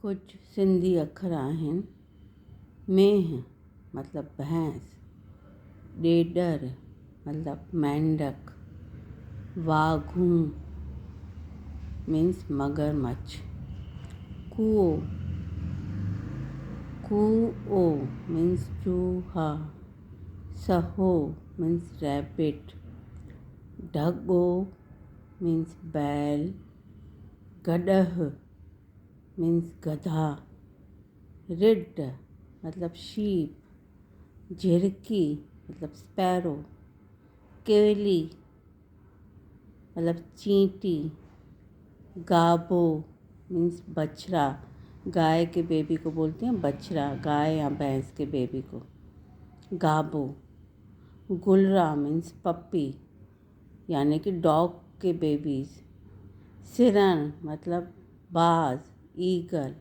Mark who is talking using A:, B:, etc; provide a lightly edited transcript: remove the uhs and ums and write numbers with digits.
A: कुछ सिंधी अखर आहिनि। मेंह मतिलबु भैंस, ॾेॾर मतिलबु मेंढक, वाघूं मीन्स मगरमच्छ, कूओ कूओ मीन्स चूहा, सहो मीन्स रैबिट, ढॻो मीन्स बैल, गॾह मीन्स गधा, रिड मतिलबु शीप, झिरकी मतिलबु स्पैरो, केली मतिलबु चींटी, गाबो मीन्स बछड़ा, गाय के बेबी को बोलते हैं बछड़ा, गाय या भैंस के बेबी को गाबो, गुलरा मीन्स पप्पी यानी कि डॉग के बेबीज़, सिरन मतलब बाज ईगल,